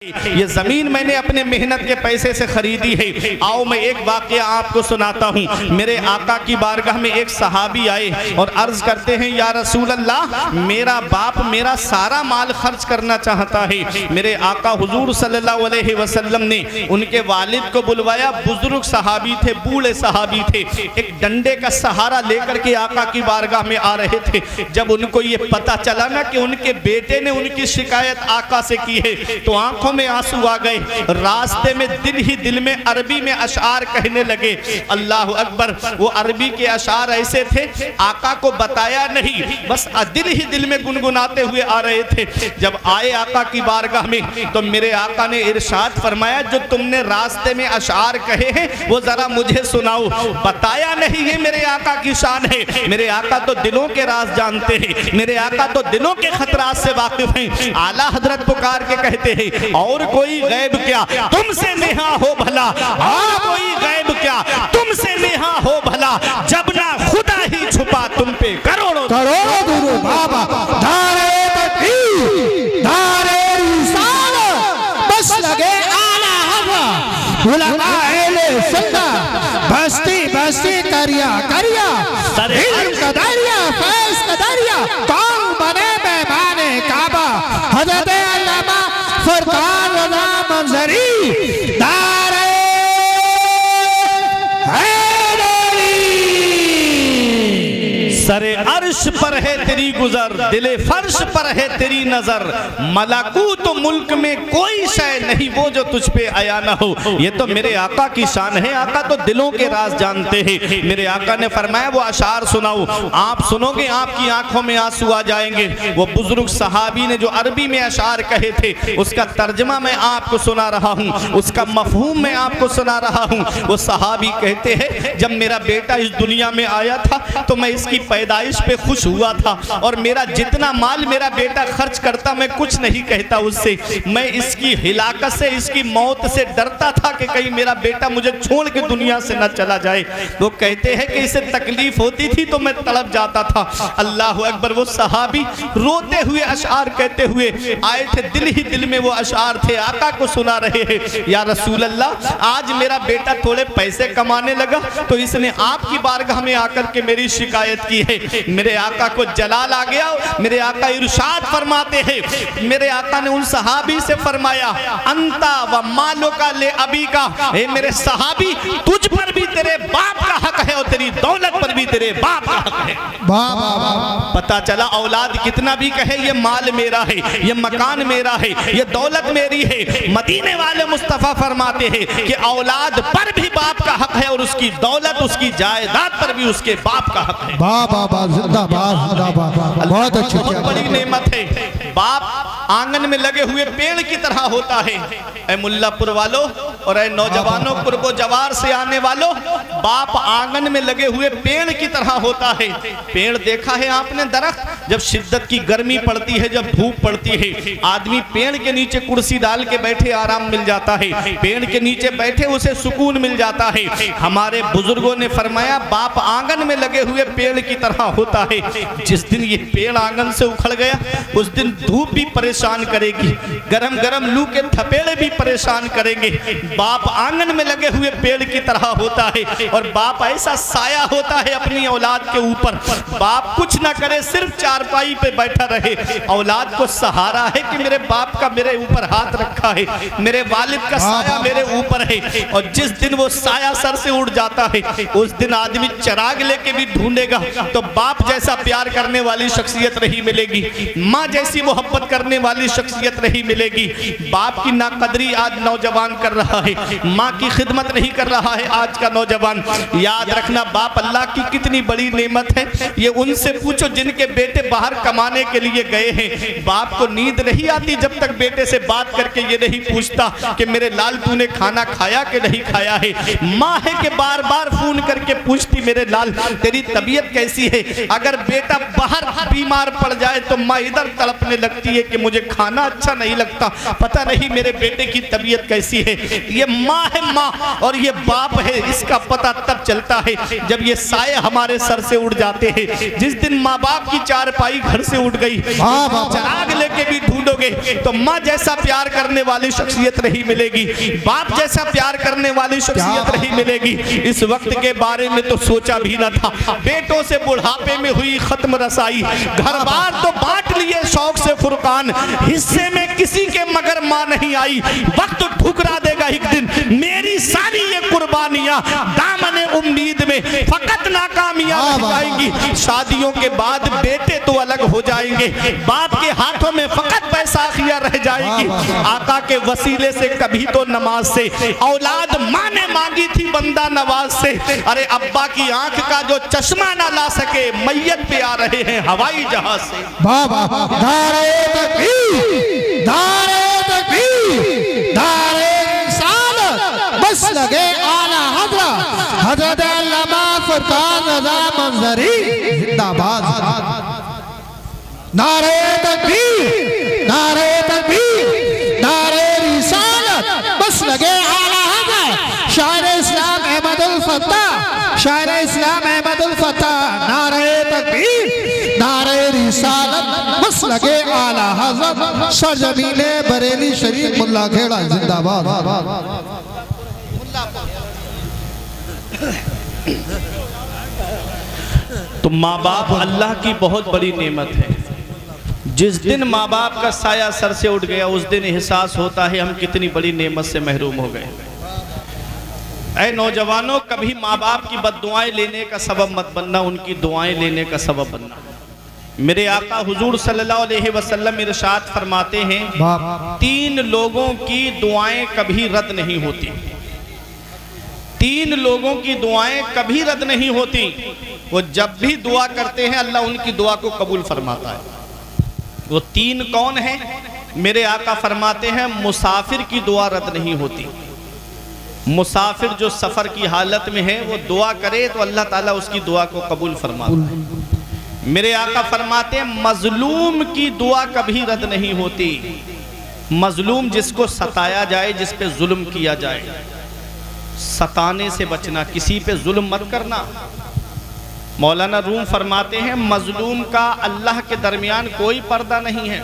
ये जमीन मैंने अपने मेहनत के पैसे से खरीदी है। आओ मैं एक वाकया आपको सुनाता हूँ। मेरे आका की बारगाह में एक सहाबी आए और अर्ज करते हैं, या रसूल अल्लाह, मेरा बाप मेरा सारा माल खर्च करना चाहता है। मेरे आका हुजूर सल्लल्लाहु अलैहि वसल्लम ने उनके वालिद को बुलवाया। बुजुर्ग सहाबी थे, बूढ़े सहाबी थे, एक डंडे का सहारा लेकर के आका की बारगाह में आ रहे थे। जब उनको ये पता चला ना कि उनके बेटे ने उनकी शिकायत आका से की है, तो आंखों में आंसू आ गए। रास्ते में दिल ही दिल में अरबी में अशार कहने लगे। अल्लाह अकबर। वो अरबी के अशार ऐसे थे, आका को बताया नहीं, बस दिल ही दिल में गुनगुनाते हुए आ रहे थे। जब आए आका की बारगाह में तो मेरे आका ने इरशाद फरमाया, जो तुमने रास्ते में अशार कहे हैं वो जरा मुझे सुनाओ। बताया नहीं, ये मेरे आका की शान है। मेरे आका तो दिलों के राज जानते हैं, मेरे आका तो दिलों के खतरात से वाकिफ हैं। आला हजरत पुकार के कहते हैं, और कोई गैब क्या तुमसे नेहा हो भला, और कोई गैब क्या तुमसे नेहा हो भला, जब ना खुदा ही छुपा तुम पे करोड़ों करोड़ों बाबा धारे तकबीर धारे रिसालत बस लगे आला हवा उलमा अहले सुन्नत बस्ती बस्ती करिया करिया इल्म का दरिया फैज़ का दरिया कौन बने मेहमाने काबा हज़रत अल्लामा फरमान रज़ा मंजरी दारे सरे अर्श पर है तेरी गुजर, दिले फर्श पर है तेरी नजर, मलाकूत मुल्क में कोई शय नहीं वो जो तुझ पे आया ना हो। ये तो मेरे आका की शान है। आका तो दिलों के राज जानते हैं। मेरे आका ने फरमाया, वो अशार सुनाओ। आप सुनोगे आपकी आंखों में आंसू आ जाएंगे। वो बुजुर्ग सहाबी ने जो अरबी में अशार कहे थे, उसका तर्जमा मैं आपको सुना रहा हूँ, उसका मफहूम मैं आपको सुना रहा हूँ। वो सहाबी कहते हैं, जब मेरा बेटा इस दुनिया में आया था तो मैं इसकी पैदाइश पे खुश हुआ था, और मेरा जितना माल मेरा बेटा खर्च करता मैं कुछ नहीं कहता उससे। मैं इसकी हिलाकत से, इसकी मौत से डरता था कि कहीं मेरा बेटा मुझे छोड़ के दुनिया से न चला जाए। वो कहते हैं कि इसे तकलीफ होती थी तो मैं तड़प जाता था। अल्लाह अकबर। वो सहाबी रोते हुए अशार कहते हुए आए थे, दिल ही दिल में वो अशार थे, आका को सुना रहे हैं, या रसूल अल्लाह, आज मेरा बेटा थोड़े पैसे कमाने लगा तो इसने आपकी बारगाह में आकर के मेरी शिकायत की है। मेरे आका को जलाल आ गया। मेरे आका इरशाद फरमाते हैं, मेरे आका ने उन सहाबी से फरमाया, अंता व मालो का ले अबी का, हे मेरे सहाबी, तुझ पर भी तेरे बाप का हक है और तेरी दौलत पर भी तेरे बाप का हक है। पता चला औलाद कितना भी कहे, ये माल मेरा है, ये मकान मेरा है, ये दौलत मेरी है। मदीने वाले मुस्तफा फरमाते हैं कि औलाद पर भी बाप का हक है और उसकी दौलत, उसकी जायदाद पर भी उसके बाप का हक है। बहुत अच्छी बड़ी नेमत है। बाप आंगन में लगे हुए पेड़ की तरह होता है। ऐ मुल्लापुर वालों और ऐ नौजवानों, कुर्बो जवार से आने वालों, बाप आंगन में लगे हुए पेड़ की तरह होता है। पेड़ देखा है आपने, दरख्त जब शिद्दत की गर्मी पड़ती है, जब धूप पड़ती है, आदमी पेड़ के नीचे कुर्सी डाल के बैठे आराम मिल जाता है, पेड़ के नीचे बैठे उसे सुकून मिल जाता है। हमारे बुजुर्गों ने फरमाया, बाप आंगन में लगे हुए पेड़ की तरह होता है। जिस दिन ये पेड़ आंगन से उखड़ गया, उस दिन धूप भी परेशान करेगी, गरम गरम लू के थपेड़े भी परेशान करेंगे। बाप आंगन में लगे हुए पेड़ की तरह होता है, और बाप ऐसा साया होता है अपनी औलाद के ऊपर। बाप कुछ ना करे, सिर्फ चारपाई पे बैठा रहे, औलाद को सहारा है कि मेरे बाप का मेरे ऊपर हाथ रखा है, मेरे वालिद का साया मेरे ऊपर है। और जिस दिन वो साया सर से उड़ जाता है, उस दिन आदमी चिराग लेके भी ढूंढेगा तो बाप जैसा प्यार करने वाली शख्सियत नहीं मिलेगी, माँ जैसी मोहब्बत करने वाली शख्सियत नहीं मिलेगी। बाप की नाकदरी आज नौजवान कर रहा है, माँ की खिदमत नहीं कर रहा है आज का नौजवान। याद रखना, बाप अल्लाह की कितनी बड़ी नेमत है। ये उनसे पूछो जिनके बेटे बाहर कमाने के लिए गए हैं। बाप को नींद नहीं आती जब तक बेटे से बात करके ये नहीं पूछता कि मेरे लाल तूने खाना खाया कि नहीं खाया है। माँ है कि बार बार फोन करके पूछती, मेरे लाल तेरी तबीयत कैसी है। अगर बेटा बाहर बीमार पड़ जाए तो माँ इधर तड़पने लगती है कि मुझे खाना अच्छा नहीं लगता, पता नहीं मेरे बेटे की तबीयत कैसी है। ये माँ है माँ, और ये बाप है। इसका पता तब चलता है जब ये साए हमारे सर से उड़ जाते हैं। जिस दिन माँ बाप की चार चारपाई घर से उठ गई, चिराग लेके भी ढूंढोगे तो माँ जैसा प्यार करने वाली शख्सियत नहीं मिलेगी, बाप जैसा प्यार करने वाली शख्सियत नहीं मिलेगी। इस वक्त के बारे में तो सोचा भी न था, बेटों से बुढ़ापे में हुई खत्म रसाई, घर बार तो बांट लिए शौक से फुरकान, हिस्से में किसी के मगर माँ नहीं आई, वक्त ठुकरा देगा एक दिन मेरी सारी ये कुर्बानियां, दामने उम्मीद में फकत नाकामयाब रह जाएंगी। शादियों के बाद बेटे तो अलग हो जाएंगे, बाप के हाथों में फकत बैसाखियां रह जाएगी। आका के वसीले से कभी तो नमाज से औलाद माँ ने मांगी थी बंदा नवाज से, अरे अब्बा की आंख का जो चश्मा ना ला सके मैयत पे आ रहे हैं हवाई जहाज से। बाबा नारे तकबीर, नारे तकबीर, नारे रिसालत, बस लगे आला हजरत अल्लामा फरकान रज़ा मंजरी जिंदाबाद। नारे तकबीर, नारे तकबीर, नारे रिसालत, बस लगे आला हजरत शायर इस्लाम अहमदुल फत्ताह, शायर इस्लाम अहमदुल फत्ताह। नारे तकबीर, नारे रिसालत, बस लगे आला हजरत सरजमीने बरेली शरीफ मुल्ला खेड़ा जिंदाबाद। तो माँ बाप अल्लाह की बहुत बड़ी नेमत है। जिस दिन माँ बाप का साया सर से उठ गया उस दिन एहसास होता है हम कितनी बड़ी नेमत से महरूम हो गए। ऐ नौजवानों, कभी माँ बाप की बद्दुआएं लेने का सबब मत बनना, उनकी दुआएं लेने का सबब बनना। मेरे आका हुजूर सल्लल्लाहु अलैहि वसल्लम इरशाद फरमाते हैं, 3 लोगों की दुआएं कभी रद्द नहीं होती, 3 लोगों की दुआएं कभी रद्द नहीं होती। वो जब भी दुआ करते हैं अल्लाह उनकी दुआ को कबूल फरमाता है। वो 3 कौन है? मेरे आका फरमाते हैं, मुसाफिर की दुआ रद्द नहीं होती। मुसाफिर जो सफ़र की हालत में है वो दुआ करे तो अल्लाह ताला उसकी दुआ को कबूल फरमाता है। मेरे आका फरमाते हैं, मजलूम की दुआ कभी रद्द नहीं होती। मजलूम जिसको सताया जाए, जिस पे जुल्म किया जाए, सताने से बचना, किसी पे जुल्म मत करना। मौलाना रूम फरमाते हैं, मजलूम का अल्लाह के दरमियान कोई पर्दा नहीं है।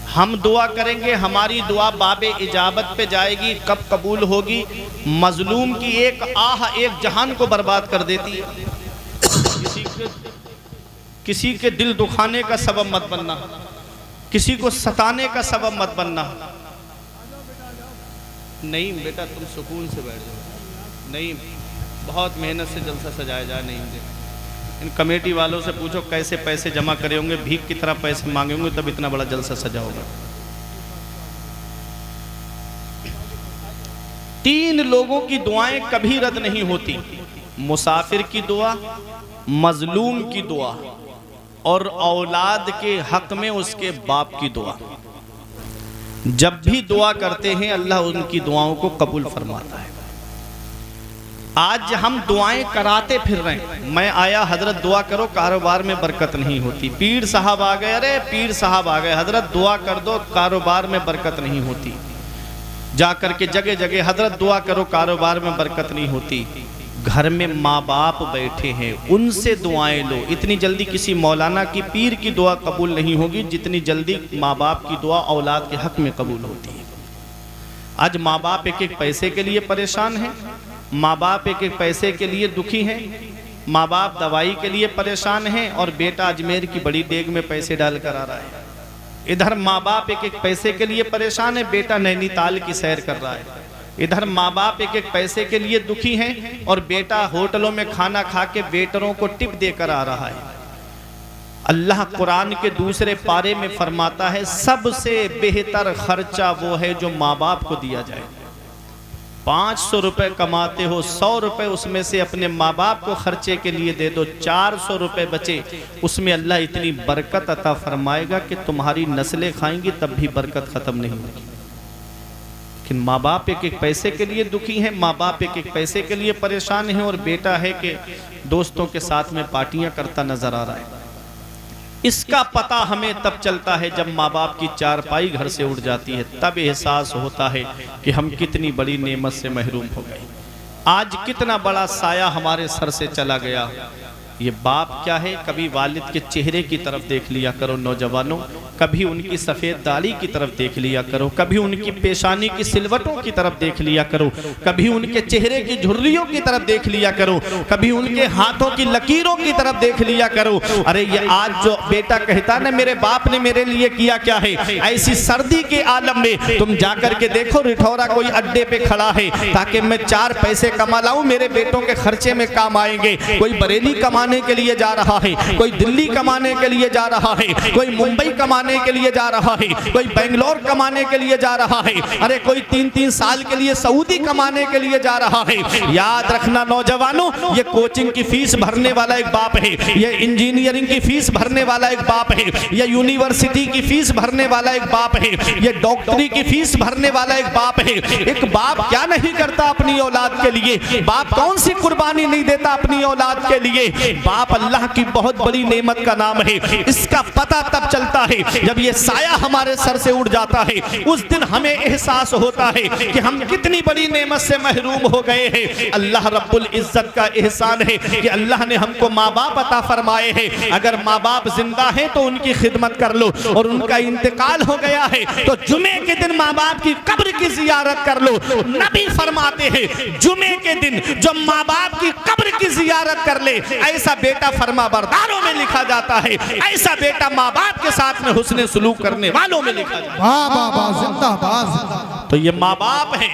हम दुआ करेंगे, हमारी दुआ बाबे इजाबत पे जाएगी, कब कबूल होगी? मजलूम की एक आह एक जहान को बर्बाद कर देती है। किसी के दिल दुखाने का सबब मत बनना, किसी को सताने का सबब मत बनना। नहीं बेटा तुम सुकून से बैठ जाओ, नहीं बहुत मेहनत से जलसा सजाया जाए, नहीं दे। इन कमेटी वालों से पूछो कैसे पैसे जमा करे होंगे, भीख की तरह पैसे मांगे होंगे तब इतना बड़ा जलसा सजा होगा। 3 लोगों की दुआएं कभी रद्द नहीं होती, मुसाफिर की दुआ, मजलूम की दुआ और औलाद के हक में उसके बाप की दुआ। जब भी दुआ करते हैं अल्लाह उनकी दुआओं को कबूल फरमाता है। आज हम दुआएं कराते फिर रहे हैं। मैं आया हजरत दुआ करो, कारोबार में बरकत नहीं होती। पीर साहब आ गए, अरे पीर साहब आ गए, हजरत दुआ कर दो, कारोबार में बरकत नहीं होती। जा कर के जगह जगह हजरत दुआ करो, कारोबार में बरकत नहीं होती। घर में माँ बाप बैठे हैं, उनसे दुआएं लो। इतनी जल्दी किसी मौलाना की, पीर की दुआ कबूल नहीं होगी जितनी जल्दी माँ बाप की दुआ औलाद के हक में कबूल होती है। आज माँ बाप एक एक पैसे के लिए परेशान हैं, माँ बाप एक एक पैसे के लिए दुखी हैं, माँ बाप दवाई के लिए परेशान हैं और बेटा अजमेर की बड़ी देग में पैसे डाल कर आ रहा है। इधर माँ बाप एक एक पैसे के लिए परेशान है, बेटा नैनीताल की सैर कर रहा है। इधर माँ बाप एक एक पैसे के लिए दुखी हैं और बेटा होटलों में खाना खा के वेटरों को टिप देकर आ रहा है। अल्लाह कुरान के दूसरे पारे में फरमाता है, सबसे बेहतर खर्चा वो है जो माँ बाप को दिया जाए। 500 रुपए कमाते हो, 100 रुपए उसमें से अपने माँ बाप को खर्चे के लिए दे दो, 400 रुपए बचे, उसमें अल्लाह इतनी बरकत अता फरमाएगा कि तुम्हारी नस्लें खाएंगी तब भी बरकत ख़त्म नहीं होगी। लेकिन माँ बाप एक एक पैसे के लिए दुखी हैं, माँ बाप एक एक पैसे के लिए परेशान हैं और बेटा है कि दोस्तों के साथ में पार्टियां करता नजर आ रहा है। इसका पता हमें तब चलता है जब माँ बाप की चारपाई घर से उड़ जाती है, तब एहसास होता है कि हम कितनी बड़ी नेमत से महरूम हो गए। आज कितना बड़ा साया हमारे सर से चला गया। ये बाप क्या है, कभी वालिद के चेहरे की तरफ देख लिया करो नौजवानों, कभी उनकी सफ़ेद दाढ़ी की तरफ देख लिया करो, कभी उनकी पेशानी की सिलवटों की तरफ देख लिया करो, कभी उनके चेहरे की झुर्रियों की तरफ देख लिया करो, कभी उनके हाथों की लकीरों की तरफ देख लिया करो। अरे ये आज जो बेटा कहता ना मेरे बाप ने मेरे लिए किया क्या है, ऐसी सर्दी के आलम में तुम जाकर के देखो रिठौरा कोई अड्डे पे खड़ा है ताकि मैं 4 पैसे कमा लाऊं, मेरे बेटों के खर्चे में काम आएंगे। कोई बरेली कमाने के लिए जा रहा है, कोई दिल्ली कमाने के लिए जा रहा है, कोई मुंबई कमाने के लिए जा रहा है, कोई बेंगलोर कमाने के लिए जा रहा है, अरे कोई 3-3 साल के लिए सऊदी कमाने के लिए जा रहा है। याद रखना नौजवानों, ये कोचिंग की फीस भरने वाला एक बाप है, ये इंजीनियरिंग की फीस भरने वाला एक बाप है, ये यूनिवर्सिटी की फीस भरने वाला एक बाप है, ये डॉक्टरी की फीस भरने वाला एक बाप है। एक बाप क्या नहीं करता अपनी औलाद के लिए, बाप कौन सी कुर्बानी नहीं देता अपनी औलाद के लिए। बाप अल्लाह की बहुत बड़ी नेमत का नाम है, इसका पता तब चलता है जब ये साया हमारे सर से उड़ जाता है। उस दिन हमें एहसास होता है कि हम कितनी बड़ी नेमत से महरूम हो गए हैं। अल्लाह रब्बुल इज्जत का एहसान है कि अल्लाह ने हमको माँ बाप अता फरमाए हैं। अगर माँ बाप जिंदा हैं तो उनकी खिदमत कर लो, और उनका इंतकाल हो गया है तो जुमे के दिन माँ बाप की कब्र की जियारत कर लो। नबी फरमाते हैं जुमे के दिन जो माँ बाप की कब्र की जियारत कर ले, ऐसा बेटा फरमाबरदारों में लिखा जाता है, ऐसा बेटा माँ बाप के साथ में हुस्ने सुलूक करने वालों में लिखा जाता है। वाह वाह वाह, जिंदाबाद। तो ये माँ बाप है,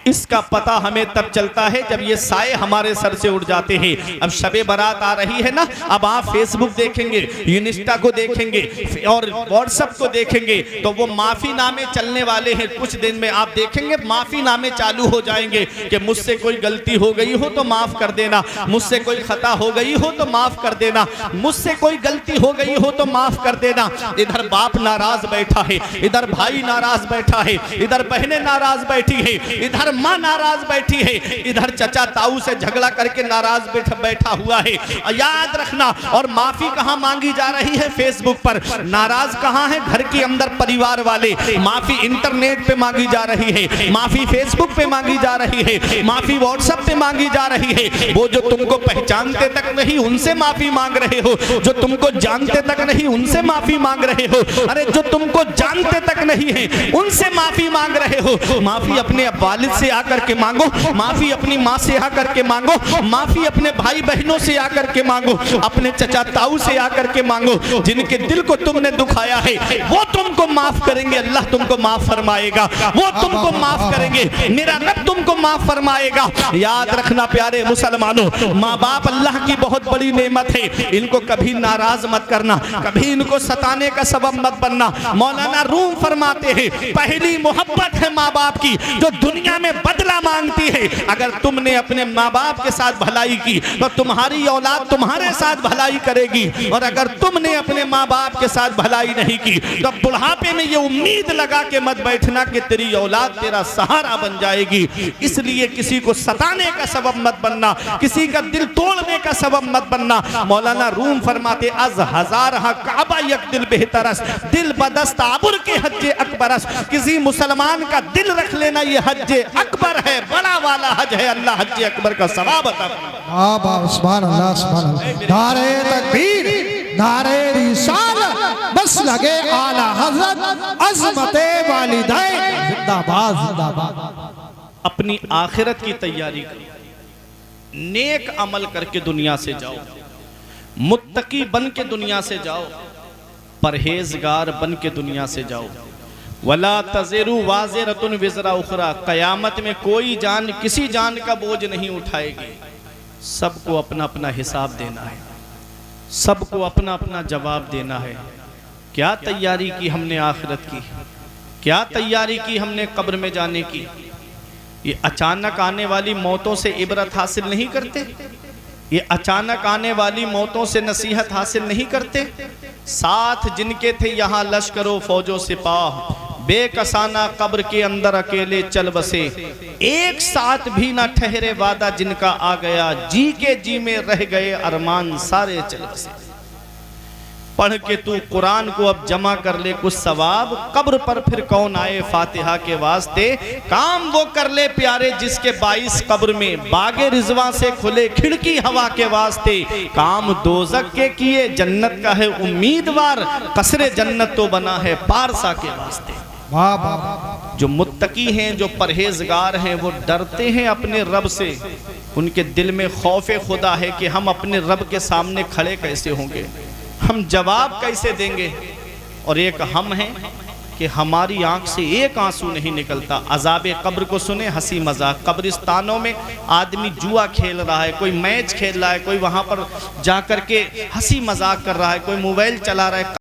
इसका पता हमें तब चलता है जब ये साए हमारे सर से उड़ जाते हैं। अब शबे बारात आ रही है ना, अब आप फेसबुक देखेंगे, इंस्टा को देखेंगे और व्हाट्सएप को देखेंगे तो वो माफी नामे चलने वाले हैं। कुछ दिन में आप देखेंगे माफी नामे चालू हो जाएंगे कि मुझसे कोई गलती हो गई हो तो माफ कर देना, मुझसे कोई खता हो गई हो तो माफ कर देना, मुझसे कोई गलती हो गई हो तो माफ कर देना। इधर बाप नाराज बैठा है, इधर भाई नाराज बैठा है, इधर बहनें नाराज बैठी है, इधर माँ नाराज बैठी है, इधर चचा ताऊ से झगड़ा करके नाराज बैठा हुआ है। याद रखना, और माफी कहाँ मांगी जा रही है? फेसबुक पर। नाराज कहाँ है? घर के अंदर परिवार वाले। माफी इंटरनेट पे मांगी जा रही है, माफी फेसबुक पे मांगी जा रही है, माफी व्हाट्सएप पे मांगी जा रही है। वो जो तुमको पहचानते तक नहीं उनसे माफी मांग रहे हो, जो तुमको जानते तक नहीं उनसे माफी मांग रहे हो, अरे जो तुमको जानते तक नहीं है उनसे माफी मांग रहे हो। माफी अपने वालिद से आकर के मांगो, माफी अपनी माँ से आकर के मांगो, माफी अपने भाई बहनों से आकर के मांगो, अपने चचा ताऊ से आकर के मांगो। जिनके दिल को तुमने दुखाया है वो तुमको माफ करेंगे, अल्लाह तुमको माफ फरमाएगा, वो तुमको माफ करेंगे, मेरा रब तुमको माफ फरमाएगा। याद रखना प्यारे मुसलमानों, माँ बाप अल्लाह की बहुत बड़ी नेमत है, इनको कभी नाराज मत करना, कभी इनको सताने का सबब मत बनना। मौलाना रूम फरमाते हैं पहली मोहब्बत है माँ बाप की जो दुनिया में बदला मांगती है। अगर तुमने अपने माँ बाप के साथ भलाई की तो तुम्हारी औलाद तुम्हारे साथ भलाई करेगी, और अगर तुमने अपने माँ बाप के साथ भलाई नहीं की तो बुढ़ापे में ये उम्मीद लगा के मत बैठना कि तेरी औलाद तेरा सहारा बन जाएगी। इसलिए किसी को सताने का सबब मत बनना, किसी का दिल तोड़ने का सबब मत बनना। मौलाना रूम फरमाते अज हजार काबा यक दिल बेहतरस, दिल बदस्त आबुर के हज्जे अकबरस। किसी मुसलमान का दिल रख लेना ये हज्जे अकबर है, बड़ा वाला हज है, अल्लाह हज्जे अकबर का सवाब अता वाह वाह, सुभान अल्लाह सुभान अल्लाह। नारे तकबीर, नारे रिसालत, बस लगे आला हज़रत, अज़मते वालिदैन, जिंदाबाद जिंदाबाद। अपनी आखिरत की तैयारी करो, नेक अमल करके दुनिया से जाओ, मुत्तकी बन के दुनिया से जाओ, परहेजगार बन के दुनिया से जाओ। वला तज़ेरु वाज़िरतुन विज़रा उख़रा, क़यामत में कोई जान किसी जान का बोझ नहीं उठाएगी। सबको अपना अपना हिसाब देना है, सबको अपना अपना जवाब देना है। क्या तैयारी की हमने आखिरत की, क्या तैयारी की हमने कब्र में जाने की। ये अचानक आने वाली मौतों से इबरत हासिल नहीं करते, ये अचानक आने वाली मौतों से नसीहत हासिल नहीं करते। साथ जिनके थे यहाँ लश्करो फौजो सिपाह, बेकसाना कब्र के अंदर अकेले चल बसे। एक साथ भी ना ठहरे वादा जिनका आ गया, जी के जी में रह गए अरमान सारे चल बसे। पढ़ के तू कुरान को अब जमा कर ले कुछ सवाब, कब्र पर फिर कौन आए फातिहा के वास्ते। काम वो कर ले प्यारे जिसके 22 कब्र में बागे रिजवा से खुले खिड़की हवा के वास्ते। काम दोजक के किए जन्नत का है उम्मीदवार, कसरे जन्नत तो बना है पारसा के वास्ते। वाह वाह। जो मुत्तकी हैं, जो परहेजगार हैं, वो डरते हैं अपने रब से। उनके दिल में खौफ खुदा है कि हम अपने रब के सामने खड़े कैसे होंगे, हम जवाब कैसे देंगे। और एक हम हैं कि हमारी आंख से एक आंसू नहीं निकलता। अजाब कब्र को सुने हंसी मजाक, कब्रिस्तानों में आदमी जुआ खेल रहा है, कोई मैच खेल रहा है, कोई वहाँ पर जा कर के हंसी मजाक कर रहा है, कोई मोबाइल चला रहा है।